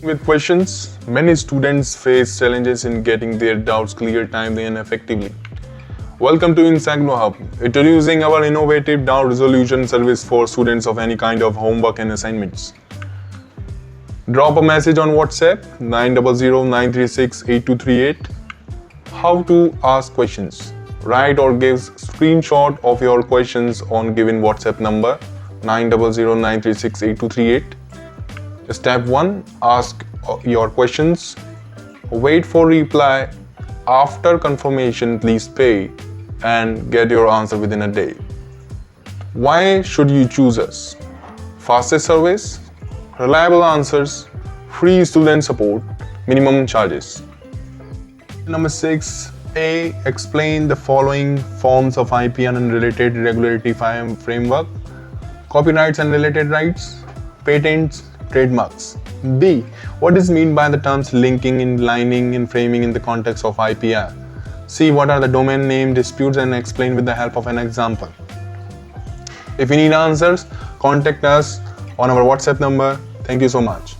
With questions, many students face challenges in getting their doubts cleared timely and effectively. Welcome to IGNOU Hub, introducing our innovative doubt resolution service for students of any kind of homework and assignments. Drop a message on WhatsApp 900-936-8238. How to ask questions. Write or give screenshot of your questions on given WhatsApp number 900-936-8238. Step 1. Ask your questions. Wait for reply. After confirmation, please pay and get your answer within a day. Why should you choose us? Fastest service, reliable answers, free student support, minimum charges. Number 6. A. Explain the following forms of IPR and related regulatory framework: copyrights and related rights, patents, trademarks. B. What is meant by the terms linking, inlining, and framing in the context of IPR? C. What are the domain name disputes and explain with the help of an example. If you need answers, contact us on our WhatsApp number. Thank you so much.